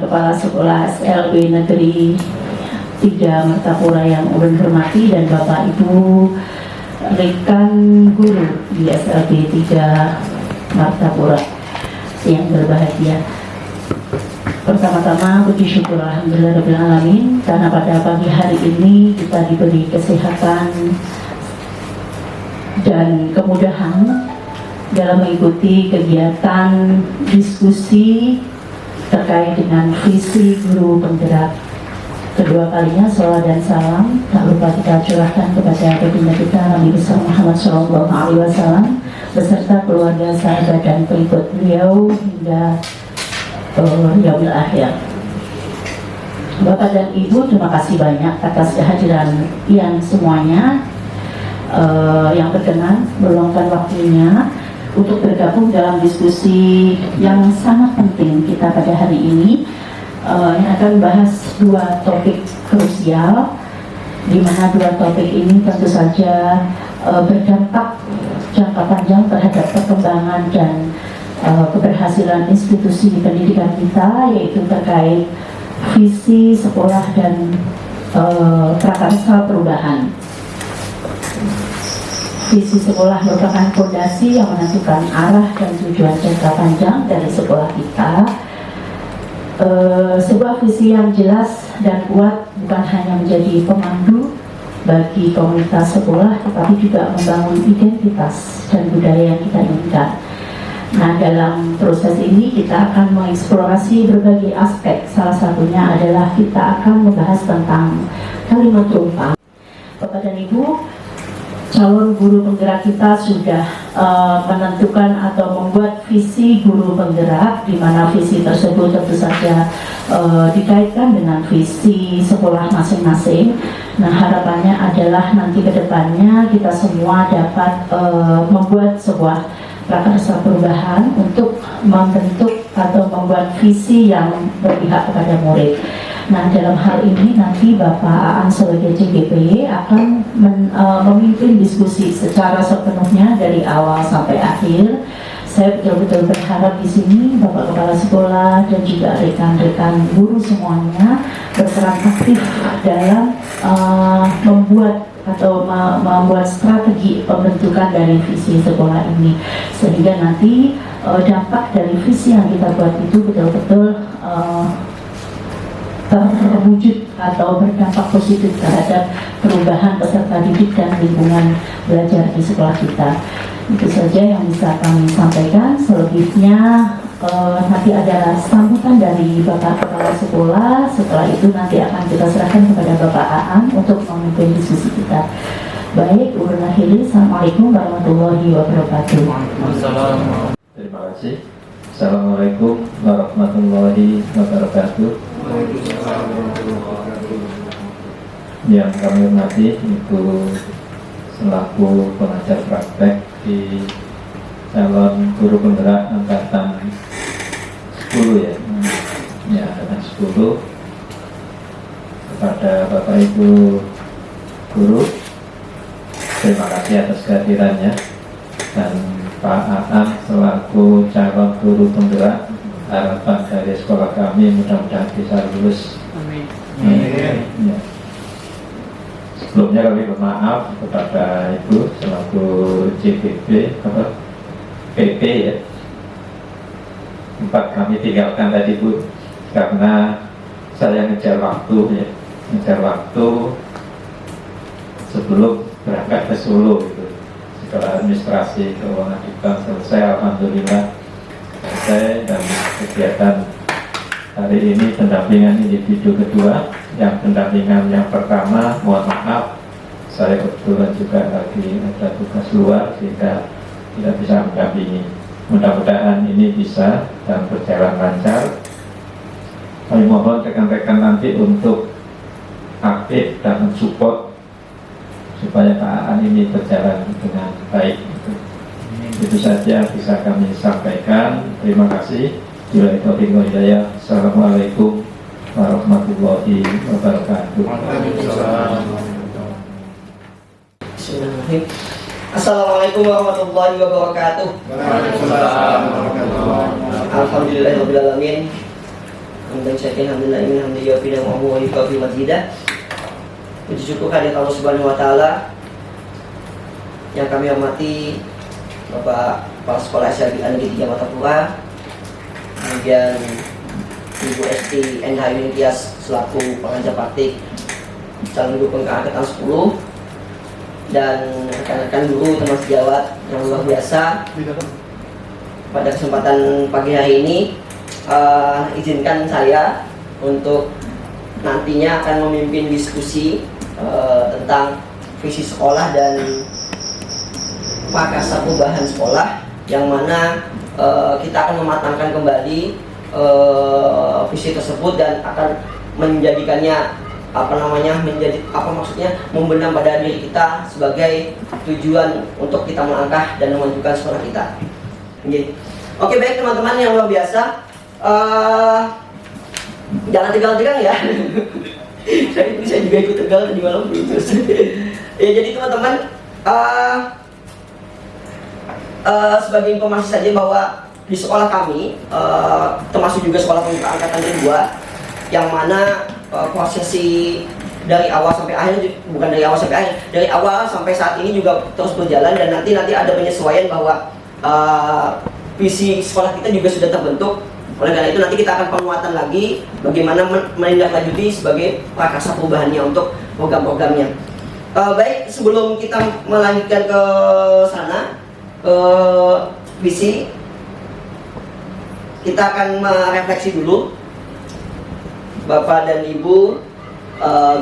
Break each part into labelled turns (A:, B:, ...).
A: Kepala Sekolah SLB Negeri 3 Martapura yang ulun hormati, dan Bapak Ibu rekan guru di SLB 3 Martapura yang berbahagia. Pertama-tama puji syukur alhamdulillahirabbil alamin karena pada pagi hari ini kita diberi kesehatan dan kemudahan dalam mengikuti kegiatan diskusi terkait dengan visi guru penggerak. Kedua kalinya salawat dan salam tak lupa kita curahkan kepada baginda kita Nabi besar Muhammad SAW beserta keluarga, sahabat dan pengikut beliau hingga yaumil akhir. Bapak dan Ibu, terima kasih banyak atas kehadiran yang semuanya yang berkenan meluangkan waktunya untuk bergabung dalam diskusi yang sangat penting kita pada hari ini, yang akan bahas dua topik krusial, di mana dua topik ini tentu saja berdampak jangka panjang terhadap perkembangan dan keberhasilan institusi pendidikan kita, yaitu terkait visi sekolah dan prakarsa perubahan. Visi sekolah merupakan fondasi yang menentukan arah dan tujuan jangka panjang dari sekolah kita. Sebuah visi yang jelas dan kuat bukan hanya menjadi pemandu bagi komunitas sekolah, tetapi juga membangun identitas dan budaya yang kita inginkan. Nah, dalam proses ini kita akan mengeksplorasi berbagai aspek. Salah satunya adalah kita akan membahas tentang kalimat rumpah. Bapak dan Ibu, calon guru penggerak kita sudah menentukan atau membuat visi guru penggerak, di mana visi tersebut tentu saja dikaitkan dengan visi sekolah masing-masing. Nah, harapannya adalah nanti ke depannya kita semua dapat membuat sebuah prakarsa perubahan untuk membentuk atau membuat visi yang berpihak kepada murid. Nah, dalam hal ini nanti Bapak Aan sebagai CGP akan memimpin diskusi secara sepenuhnya dari awal sampai akhir. Saya betul-betul berharap di sini Bapak Kepala Sekolah dan juga rekan-rekan guru semuanya berperan aktif dalam membuat strategi pembentukan dari visi sekolah ini, sehingga nanti dampak dari visi yang kita buat itu betul-betul terwujud atau berdampak positif terhadap perubahan peserta didik dan lingkungan belajar di sekolah kita. Itu saja yang bisa kami sampaikan. Selebihnya nanti ada sambutan dari Bapak Kepala Sekolah. Setelah itu nanti akan kita serahkan kepada Bapak Aan untuk memimpin diskusi kita. Baik, ulun akhiri. Assalamualaikum warahmatullahi wabarakatuh.
B: Terima kasih. Assalamualaikum warahmatullahi wabarakatuh. Yang kami hormati Ibu selaku pengajar praktek di calon guru penggerak angkatan 10 ya angkatan 10, kepada Bapak Ibu guru, terima kasih atas kehadirannya, dan Pak Aan selaku calon guru penggerak, harapan dari sekolah kami mudah-mudahan bisa lulus. Amin. Ya. Sebelumnya kami bermaaf kepada Ibu selaku CGP atau PP ya, tempat kami tinggalkan tadi Bu, karena saya ngejar waktu sebelum berangkat ke Solo gitu. Setelah administrasi keuangan kita selesai, alhamdulillah selesai, dan kegiatan hari ini pendampingan individu kedua. Yang pendampingan yang pertama, mohon maaf, saya kebetulan juga lagi ada tugas luar sehingga tidak bisa mendampingi. Mudah-mudahan ini bisa dan berjalan lancar. Kami mohon rekan-rekan nanti untuk aktif dan mensupport supaya Pak Aan ini berjalan dengan baik. Itu saja bisa kami sampaikan. Terima kasih. Assalamualaikum warahmatullahi wabarakatuh.
C: Bismillahirrahmanirrahim. Assalamualaikum warahmatullahi wabarakatuh. Alhamdulillahirabbil alamin. Puji syukur kehadirat Allah Subhanahu wa taala. Yang kami hormati Bapak Kepala Sekolah SLB Negeri 3 Martapura, kemudian Ibu Esti NH Yunitias selaku pengajar praktik calon guru penggerak angkatan 10, dan rekan-rekan guru teman sejawat yang luar biasa. Pada kesempatan pagi hari ini izinkan saya untuk nantinya akan memimpin diskusi tentang visi sekolah dan prakarsa perubahan sekolah, yang mana kita akan mematangkan kembali visi tersebut dan akan menjadikannya membenam pada diri kita sebagai tujuan untuk kita melangkah dan memajukan sekolah kita. Oke, baik teman-teman yang luar biasa, jangan tegang-tegang ya. Saya juga ikut tegang di malam terus. Ya, jadi teman-teman, sebagai informasi saja bahwa di sekolah kami, termasuk juga sekolah penggerak angkatan kedua, yang mana prosesi dari awal sampai akhir, bukan dari awal sampai akhir, dari awal sampai saat ini juga terus berjalan, dan nanti ada penyesuaian bahwa visi sekolah kita juga sudah terbentuk. Oleh karena itu nanti kita akan penguatan lagi bagaimana menindaklanjuti sebagai prakarsa perubahannya untuk program-programnya. Baik, sebelum kita melanjutkan ke sana, ke visi, kita akan merefleksi dulu. Bapak dan Ibu,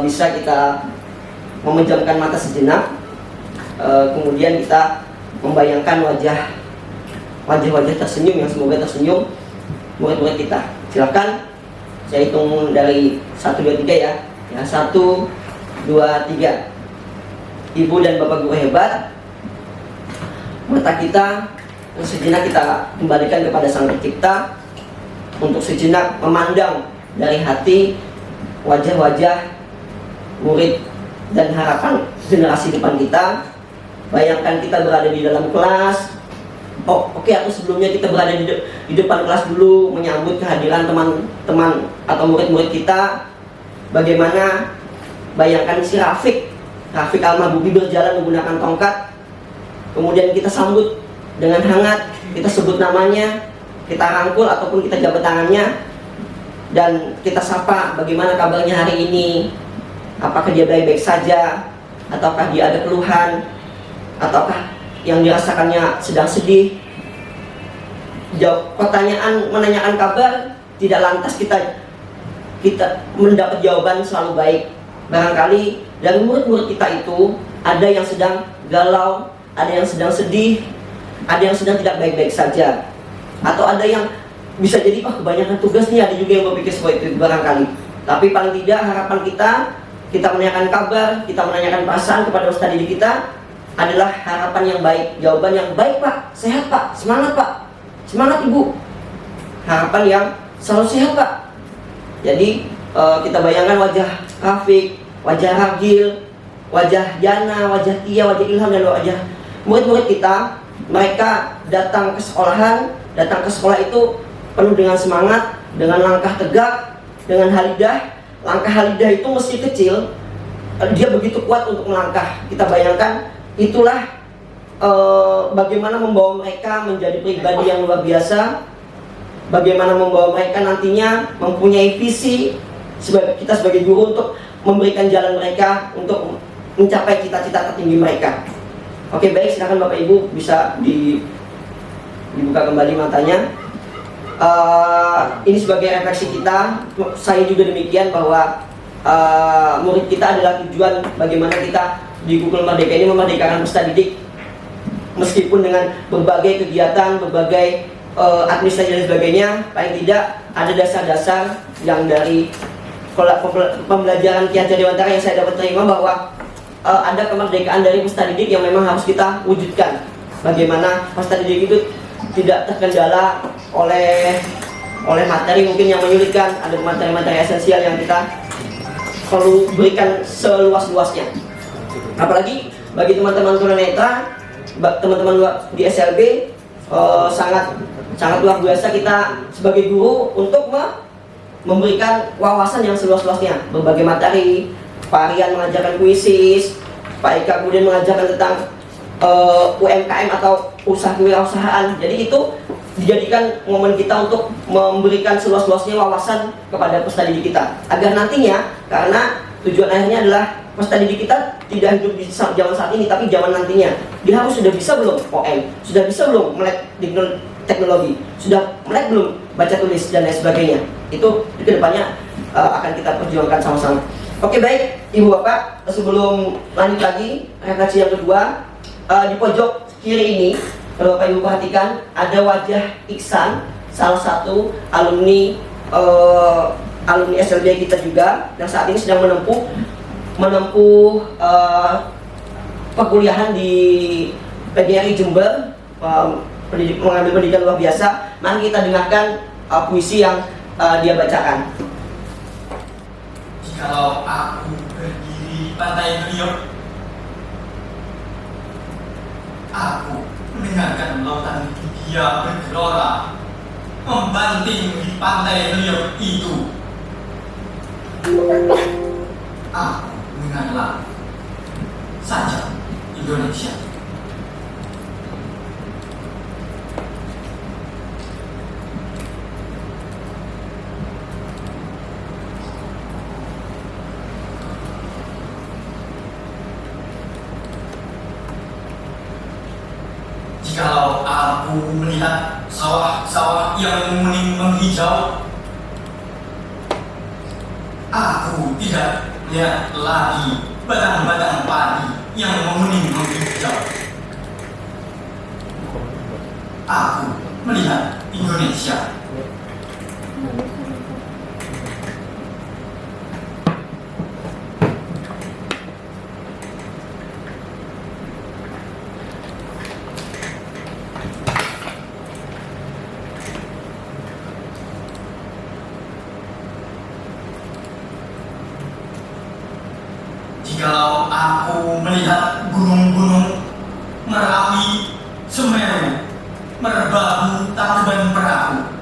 C: bisa kita memejamkan mata sejenak, kemudian kita membayangkan wajah-wajah tersenyum yang semoga tersenyum murid-murid kita. Silakan, saya hitung dari 1, 2, 3 ya. 1, 2, 3. Ibu dan Bapak guru hebat, mata kita sejenak kita kembalikan kepada Sang Pencipta untuk sejenak memandang dari hati wajah-wajah murid dan harapan generasi depan kita. Bayangkan kita berada di dalam kelas. Oke, aku sebelumnya kita berada di depan kelas dulu menyambut kehadiran teman-teman atau murid-murid kita. Bagaimana, bayangkan si Rafiq Al-Mahbubi berjalan menggunakan tongkat, kemudian kita sambut dengan hangat, kita sebut namanya, kita rangkul ataupun kita jabat tangannya, dan kita sapa bagaimana kabarnya hari ini, apakah dia baik-baik saja, ataukah dia ada keluhan, ataukah yang dirasakannya sedang sedih. Menanyakan kabar tidak lantas kita mendapat jawaban selalu baik. Barangkali dari murid-murid kita itu ada yang sedang galau, ada yang sedang sedih, ada yang sedang tidak baik-baik saja, atau ada yang bisa jadi kebanyakan tugas nih, ada juga yang berpikir seperti itu barangkali. Tapi paling tidak harapan kita menanyakan kabar, kita menanyakan perasaan kepada ustadz didik kita adalah harapan yang baik, jawaban yang baik Pak, sehat Pak, semangat Pak, semangat Ibu, harapan yang selalu sehat Pak. Jadi kita bayangkan wajah Rafiq, wajah Ragil, wajah Yana, wajah Tia, wajah Ilham, dan wajah murid-murid kita. Mereka datang ke sekolah itu penuh dengan semangat, dengan langkah tegak, dengan halidah. Langkah halidah itu meski kecil, dia begitu kuat untuk melangkah. Kita bayangkan itulah bagaimana membawa mereka menjadi pribadi yang luar biasa, bagaimana membawa mereka nantinya mempunyai visi kita sebagai guru untuk memberikan jalan mereka untuk mencapai cita-cita tertinggi mereka. Oke, baik, silakan Bapak Ibu bisa dibuka kembali matanya. Ini sebagai refleksi kita. Saya juga demikian bahwa murid kita adalah tujuan bagaimana kita di Google Merdeka ini memerdekakan peserta didik, meskipun dengan berbagai kegiatan, berbagai administrasi dan sebagainya. Paling tidak ada dasar-dasar yang dari pembelajaran Ki Hajar Dewantara yang saya dapat terima, bahwa ada kemerdekaan dari peserta didik yang memang harus kita wujudkan. Bagaimana peserta didik itu tidak terkendala oleh materi mungkin yang menyulitkan. Ada materi-materi esensial yang kita perlu berikan seluas-luasnya. Apalagi bagi teman-teman tunanetra, teman-teman di SLB, sangat luar biasa kita sebagai guru untuk memberikan wawasan yang seluas-luasnya, berbagai materi. Pak Rian mengajarkan puisis, Pak Eka kemudian mengajarkan tentang UMKM atau usaha kewirausahaan. Jadi itu dijadikan momen kita untuk memberikan seluas-luasnya wawasan kepada peserta didik kita, agar nantinya, karena tujuan akhirnya adalah peserta didik kita tidak hidup di zaman saat ini, tapi zaman nantinya dia harus sudah bisa belum OM, sudah bisa belum melek teknologi, sudah melek belum baca tulis dan lain sebagainya. Itu kedepannya akan kita perjuangkan sama-sama. Oke, baik Ibu Bapak, sebelum lanjut lagi refleksi yang kedua, di pojok kiri ini kalau Bapak Ibu perhatikan ada wajah Iksan, salah satu alumni SLB kita juga, yang saat ini sedang menempuh perkuliahan di PGRI Jember, mengambil pendidikan luar biasa. Mari kita dengarkan puisi yang dia bacakan.
D: Jikalau aku berdiri di pantai Riau, aku mendengarkan lautan Hindia bergelora membanting di pantai Riau itu. Aku mendengarlah saja Indonesia. Jikalau aku melihat sawah-sawah yang menguning menghijau, aku tidak melihat lagi batang-batang padi yang menguning menghijau. Aku melihat Indonesia. Jikalau aku melihat gunung-gunung Merapi, Semeru, Merbabu, Tangkuban Perahu,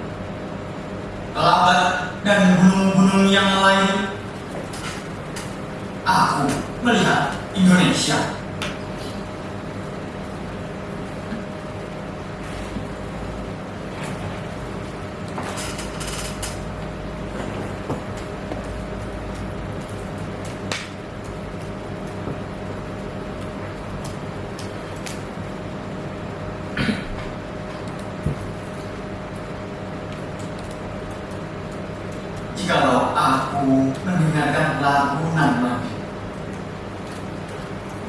D: Kelabat, dan gunung-gunung yang lain, aku melihat Indonesia. Jikalau aku mendengarkan lagu nan lagi,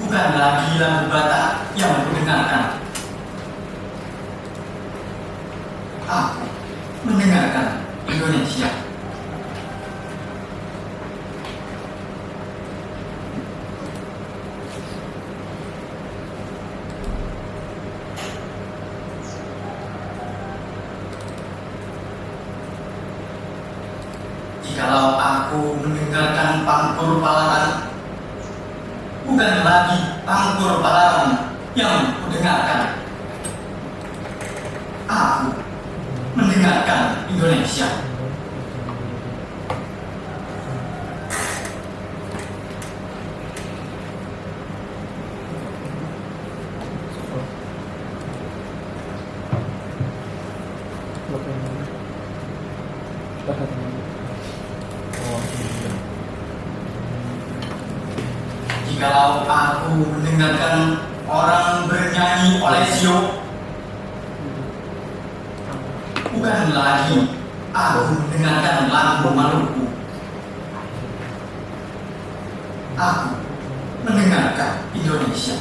D: bukan lagi lagu Batak yang aku dengarkan. Aku mendengarkan Indonesia. Jikalau aku mendengarkan Pangkur Palaran, bukan lagi Pangkur Palaran yang kudengarkan. Aku mendengarkan Indonesia. Jikalau aku mendengarkan orang bernyanyi Olesio, bukan lagi aku mendengarkan lagu Maluku. Aku mendengarkan Indonesia.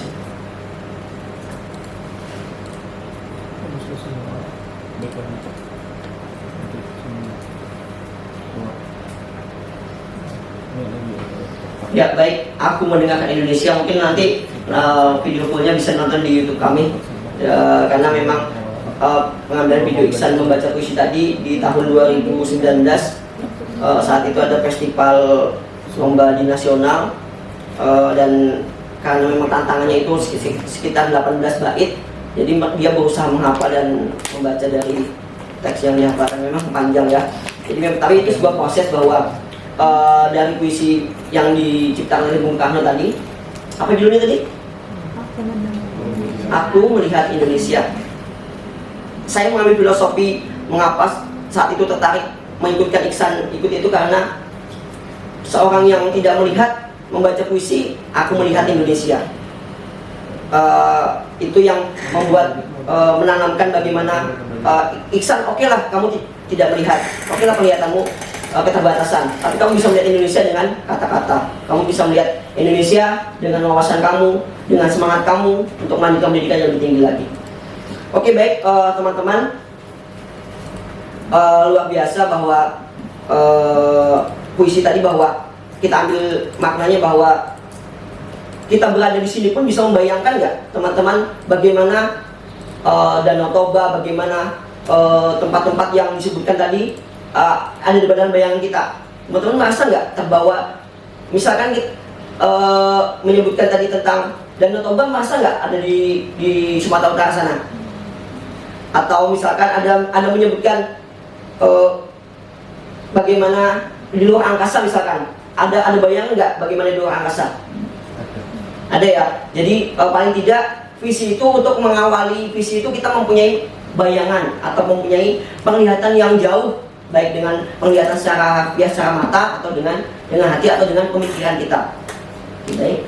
C: Ya baik, aku mendengarkan Indonesia. Mungkin nanti video fullnya bisa nonton di YouTube kami, karena memang pengambilan video Iksan membaca puisi tadi di tahun 2019. Saat itu ada festival lomba di nasional, dan karena memang tantangannya itu sekitar 18 bait, jadi dia berusaha menghafal dan membaca dari teks yang dihafalkan. Memang panjang ya. Jadi tapi itu sebuah proses bahwa dari puisi yang diciptakan oleh Bung Karno tadi, apa judulnya tadi? Aku Melihat Indonesia. Saya mengambil filosofi mengapa saat itu tertarik mengikutkan Iksan ikut itu karena seorang yang tidak melihat membaca puisi Aku Melihat Indonesia. Itu yang membuat menanamkan bagaimana Iksan, oke lah kamu tidak melihat, oke lah penglihatanmu keterbatasan, tapi kamu bisa melihat Indonesia dengan kata-kata, kamu bisa melihat Indonesia dengan wawasan kamu, dengan semangat kamu untuk melanjutkan pendidikan yang lebih tinggi lagi. Oke, baik teman-teman, luar biasa bahwa puisi tadi bahwa kita ambil maknanya bahwa kita berada di sini pun bisa membayangkan nggak teman-teman bagaimana Danau Toba, bagaimana tempat-tempat yang disebutkan tadi ada di badan bayangan kita. Teman-teman merasa nggak terbawa? Misalkan kita menyebutkan tadi tentang Danau Toba, merasa nggak ada di Sumatera Utara sana? Atau misalkan ada menyebutkan bagaimana di luar angkasa, misalkan ada bayangan nggak bagaimana di luar angkasa? Ada ya. Jadi paling tidak visi itu, untuk mengawali visi itu kita mempunyai bayangan atau mempunyai penglihatan yang jauh, baik dengan penglihatan secara mata atau dengan hati atau dengan pemikiran kita. Baik.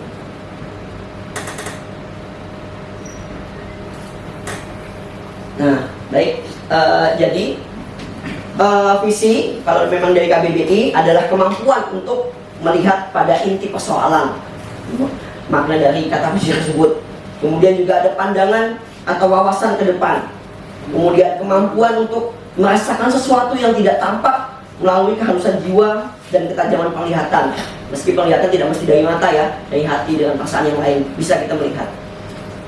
C: Nah, baik. Jadi visi kalau memang dari KBBI adalah kemampuan untuk melihat pada inti persoalan, makna dari kata visi tersebut. Kemudian juga ada pandangan atau wawasan ke depan. Kemudian kemampuan untuk merasakan sesuatu yang tidak tampak melalui kehalusan jiwa dan ketajaman penglihatan. Meski penglihatan tidak mesti dari mata ya, dari hati dengan perasaan yang lain bisa kita melihat.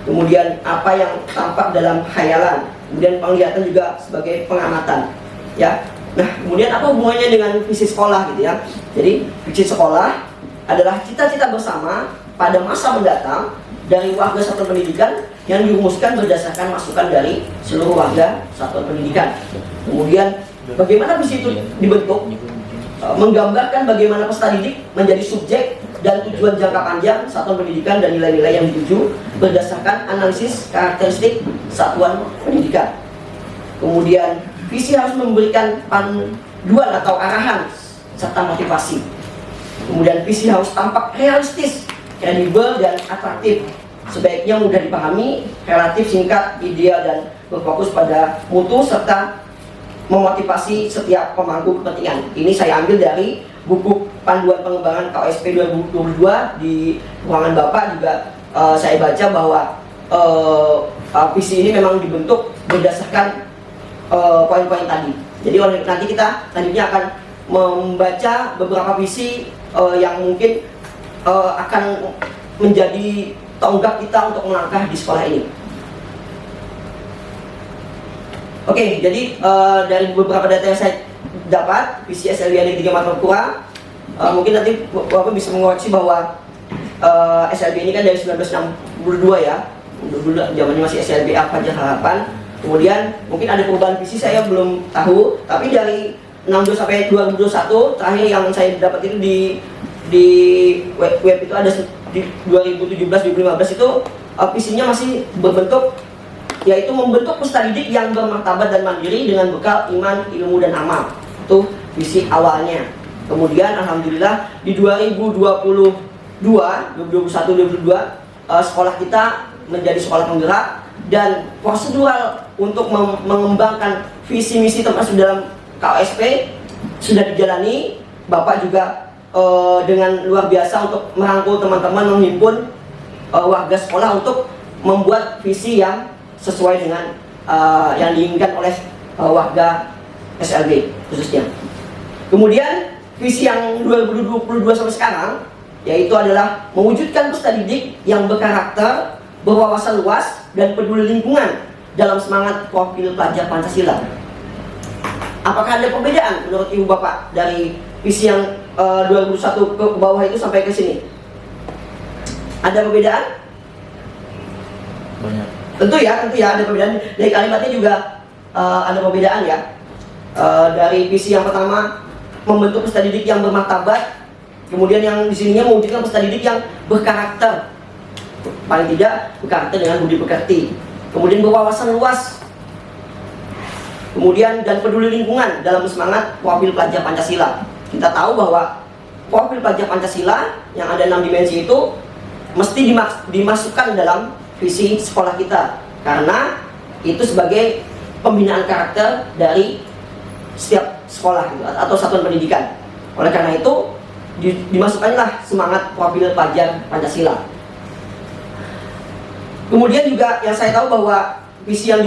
C: Kemudian apa yang tampak dalam khayalan. Kemudian penglihatan juga sebagai pengamatan. Ya. Nah, kemudian apa hubungannya dengan visi sekolah gitu ya? Jadi visi sekolah adalah cita-cita bersama pada masa mendatang dari warga satuan pendidikan yang dirumuskan berdasarkan masukan dari seluruh warga satuan pendidikan. Kemudian bagaimana visi itu dibentuk? Menggambarkan bagaimana peserta didik menjadi subjek dan tujuan jangka panjang satuan pendidikan dan nilai-nilai yang dituju berdasarkan analisis karakteristik satuan pendidikan. Kemudian visi harus memberikan panduan atau arahan serta motivasi. Kemudian visi harus tampak realistis, kredibel dan atraktif, sebaiknya mudah dipahami, relatif singkat, ideal dan berfokus pada mutu serta memotivasi setiap pemangku kepentingan. Ini saya ambil dari buku Panduan Pengembangan KOSP 2022 di ruangan Bapak juga. Saya baca bahwa visi ini memang dibentuk berdasarkan poin-poin tadi. Jadi nanti kita selanjutnya akan membaca beberapa visi yang mungkin akan menjadi tonggak kita untuk melangkah di sekolah ini. Oke, jadi dari beberapa data yang saya dapat, visi SLB ada 3 mata kurang. Mungkin nanti Bapak bisa mengoreksi bahwa SLB ini kan dari 1962 ya. Dulu zamannya masih SLB Fajar Harapan. Kemudian mungkin ada perubahan visi, saya belum tahu. Tapi dari 62 sampai 2021 terakhir yang saya dapat itu di web itu ada di 2017-2015 itu visinya masih berbentuk, yaitu membentuk peserta didik yang bermartabat dan mandiri dengan bekal iman, ilmu dan amal. Itu visi awalnya. Kemudian alhamdulillah di 2021-2022 sekolah kita menjadi sekolah penggerak, dan prosedural untuk mengembangkan visi misi termasuk dalam KOSP sudah dijalani. Bapak juga dengan luar biasa untuk merangkul teman-teman, menghimpun warga sekolah untuk membuat visi yang sesuai dengan yang diinginkan oleh warga SLB khususnya. Kemudian visi yang 2022 sampai sekarang yaitu adalah mewujudkan peserta didik yang berkarakter, berwawasan luas dan peduli lingkungan dalam semangat profil pelajar Pancasila. Apakah ada perbedaan menurut Ibu Bapak dari visi yang 2021 ke bawah itu sampai ke sini? Ada perbedaan?
B: Banyak.
C: Tentu ya ada perbedaan. Dari kalimatnya juga ada perbedaan ya. Dari visi yang pertama, membentuk peserta didik yang bermartabat. Kemudian yang di sininya mewujudkan peserta didik yang berkarakter, paling tidak berkarakter dengan budi pekerti. Kemudian berwawasan luas. Kemudian dan peduli lingkungan dalam semangat profil pelajar Pancasila. Kita tahu bahwa profil pelajar Pancasila yang ada 6 dimensi itu mesti dimasukkan dalam visi sekolah kita, karena itu sebagai pembinaan karakter dari setiap sekolah gitu, atau satuan pendidikan. Oleh karena itu dimasukkanlah semangat profil pelajar Pancasila. Kemudian juga yang saya tahu bahwa visi yang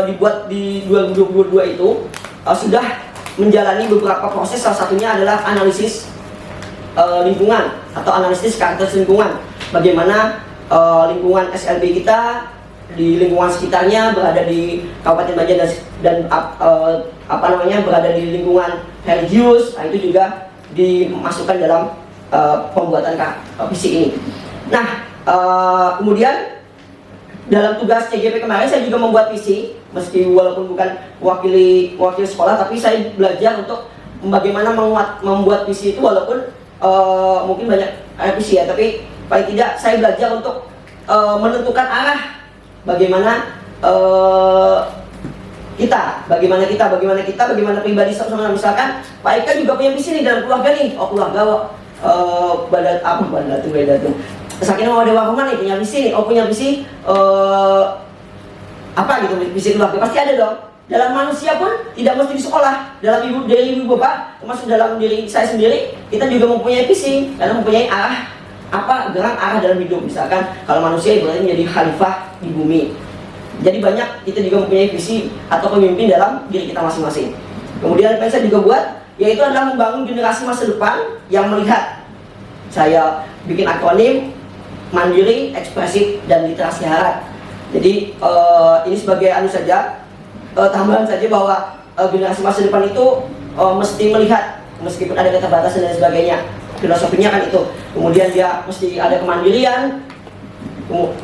C: dibuat di 2022 itu sudah menjalani beberapa proses, salah satunya adalah analisis lingkungan atau analisis karakter lingkungan. Bagaimana lingkungan SLB kita di lingkungan sekitarnya berada di Kabupaten Banjar dan berada di lingkungan religius, itu juga dimasukkan dalam pembuatan visi ini. Nah, kemudian dalam tugas CGP kemarin saya juga membuat visi, meski walaupun bukan wakil sekolah, tapi saya belajar untuk bagaimana membuat visi itu, walaupun mungkin banyak visi ya, tapi paling tidak saya belajar untuk menentukan arah bagaimana bagaimana pribadi sama. Misalkan Pak Eka juga punya visi nih dalam keluarga nih, keluarga Badatu Sakinah Mawaddah Warahmah nih punya visi nih, punya visi visi keluarga pasti ada dong. Dalam manusia pun tidak mesti di sekolah, dalam ibu bapak, termasuk dalam diri saya sendiri, kita juga mempunyai visi karena mempunyai arah dalam hidup. Misalkan kalau manusia ibaratnya menjadi khalifah di bumi. Jadi banyak kita juga mempunyai visi atau pemimpin dalam diri kita masing-masing. Kemudian yang saya juga buat, yaitu adalah membangun generasi masa depan yang melihat. Saya bikin akronim mandiri, ekspresif, dan literasi harap. Jadi ini sebagai tambahan saja bahwa generasi masa depan itu mesti melihat, meskipun ada keterbatasan dan sebagainya. Filosofinya kan itu. Kemudian dia mesti ada kemandirian.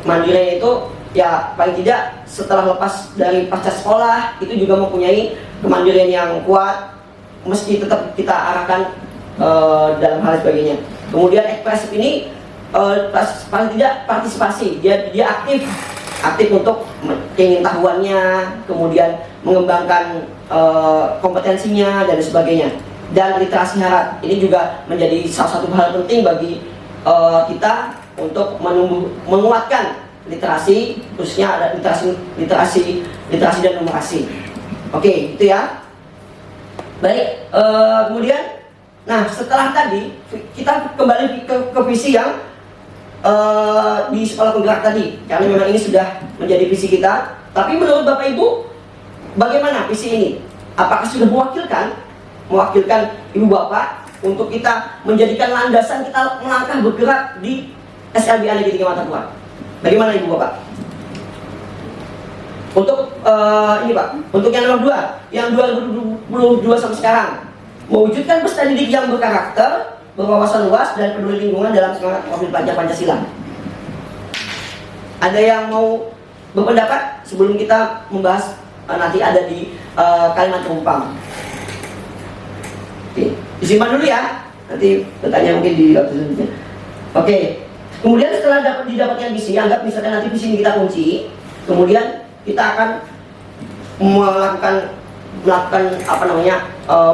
C: Mandirian itu ya paling tidak setelah lepas dari pasca sekolah itu juga mempunyai kemandirian yang kuat, meski tetap kita arahkan dalam hal sebagainya. Kemudian ekspresif ini paling tidak partisipasi, dia aktif untuk keingintahuannya, kemudian mengembangkan kompetensinya dan sebagainya. Dan literasi harap ini juga menjadi salah satu hal penting bagi kita untuk menguatkan literasi, khususnya ada literasi dan numerasi. Oke, itu ya. Baik, kemudian, nah setelah tadi kita kembali ke visi yang di sekolah penggerak tadi, karena memang ini sudah menjadi visi kita. Tapi menurut Bapak Ibu, bagaimana visi ini? Apakah sudah mewakilkan Ibu Bapak untuk kita menjadikan landasan kita melangkah bergerak di SLB Negeri 3 Mata Kuat? Bagaimana Ibu Bapak? Untuk ini Pak, untuk yang nomor 2, yang 2022 sampai sekarang, mewujudkan peserta didik yang berkarakter, berwawasan luas, dan peduli lingkungan dalam semangat profil pelajar Pancasila. Ada yang mau berpendapat sebelum kita membahas nanti ada di kalimat penumpang? Oke, disimpan dulu ya, nanti bertanya mungkin di waktu selanjutnya. Oke, kemudian setelah didapatkan visi, anggap misalkan nanti visi ini kita kunci, kemudian kita akan melakukan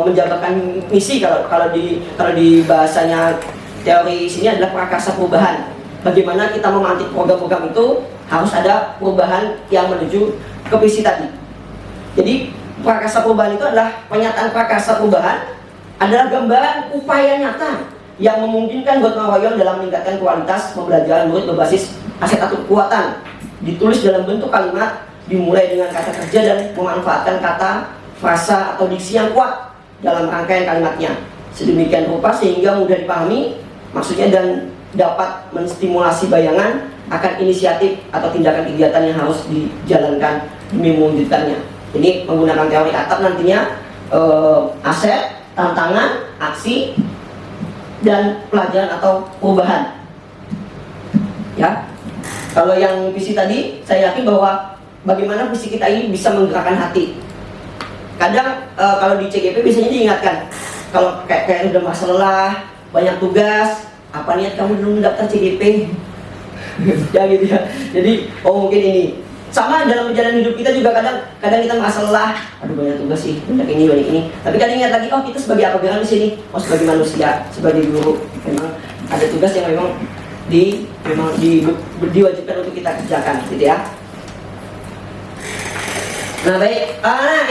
C: menjabarkan misi. Kalau di bahasanya teori sini adalah prakarsa perubahan. Bagaimana kita memantik program-program itu harus ada perubahan yang menuju ke visi tadi. Jadi prakarsa perubahan itu adalah penyataan prakarsa perubahan adalah gambaran upaya nyata yang memungkinkan gotong royong dalam meningkatkan kualitas pembelajaran murid berbasis aset atau kekuatan, ditulis dalam bentuk kalimat, dimulai dengan kata kerja dan memanfaatkan kata, frasa atau diksi yang kuat dalam rangkaian kalimatnya, sedemikian rupa sehingga mudah dipahami maksudnya dan dapat menstimulasi bayangan akan inisiatif atau tindakan kegiatan yang harus dijalankan demi mewujudkannya. Ini menggunakan teori atap nantinya aset, tantangan, aksi, dan pelajaran atau perubahan. Ya, kalau yang visi tadi, saya yakin bahwa bagaimana visi kita ini bisa menggerakkan hati. Kadang kalau di CGP biasanya diingatkan, kalau kayak udah masalah, banyak tugas, apa niat kamu belum daftar CGP? Ya gitu ya. Jadi mungkin ini sama dalam perjalanan hidup kita juga kadang kita masalah, aduh banyak tugas sih, banyak ini. Tapi kadang ingat lagi, oh kita sebagai apa di sini? Oh sebagai manusia, sebagai guru, memang ada tugas yang memang diwajibkan untuk kita kerjakan, gitu ya. Nah baik,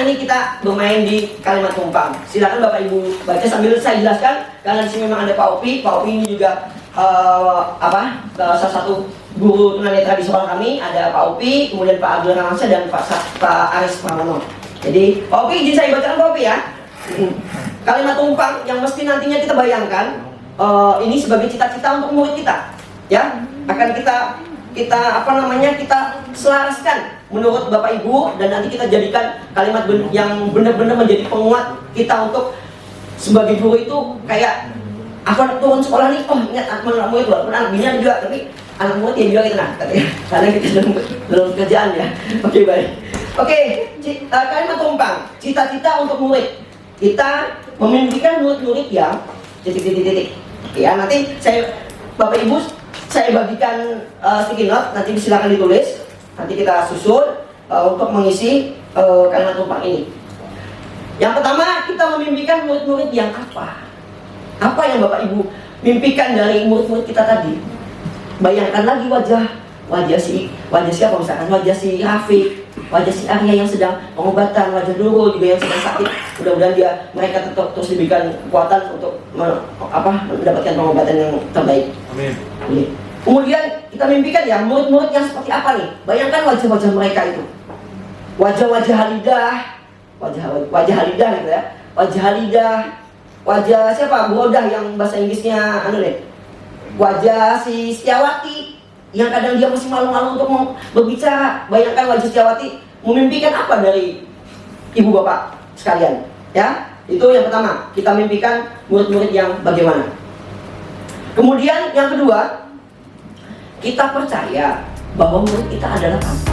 C: ini kita bermain di kalimat tumpang. Silakan Bapak Ibu baca sambil saya jelaskan. Karena di sini memang ada Pak Opi. Pak Opi ini juga salah satu guru tunanetra di sekolah kami. Ada Pak Opi, kemudian Pak Abdul Ramansyah dan Pak Aris Pramono. Jadi Pak Opi izin saya bacakan Pak Opi ya. Kalimat tumpang yang mesti nantinya kita bayangkan ini sebagai cita-cita untuk murid kita, ya akan kita selaraskan menurut Bapak Ibu, dan nanti kita jadikan kalimat yang benar-benar menjadi penguat kita untuk sebagai guru itu kayak aku turun sekolah nih, oh ingat anak murid walaupun anak bina juga, tapi anak murid ya juga gitu nah katanya, karena kita dalam kerjaan ya. Oke baik. Oke, kalimat tumpang, cita-cita untuk murid. Kita memimpikan murid-murid yang titik. Ya nanti Bapak Ibu saya bagikan sticky note, nanti silakan ditulis, nanti kita susun untuk mengisi kalimat tumpang ini. Yang pertama, kita memimpikan murid-murid yang apa? Apa yang Bapak Ibu mimpikan dari murid-murid kita tadi? Bayangkan lagi wajah siapa misalkan, wajah si Rafiq, wajah si Arya yang sedang pengobatan, wajah Nurul juga yang sedang sakit. Mudah-mudahan mereka terus diberikan kekuatan untuk mendapatkan pengobatan yang terbaik. Amin. Kemudian kita mimpikan ya murid-murid yang seperti apa nih? Bayangkan wajah-wajah mereka itu. Wajah Halidah, wajah Halidah gitu ya. Wajah Halidah, wajah siapa? Bu Odah yang bahasa Inggrisnya wajah si Setiawati yang kadang dia masih malu-malu untuk berbicara. Bayangkan wajah Setiawati memimpikan apa dari ibu bapak sekalian, ya? Itu yang pertama, kita mimpikan murid-murid yang bagaimana. Kemudian yang kedua, kita percaya bahwa murid kita adalah apa?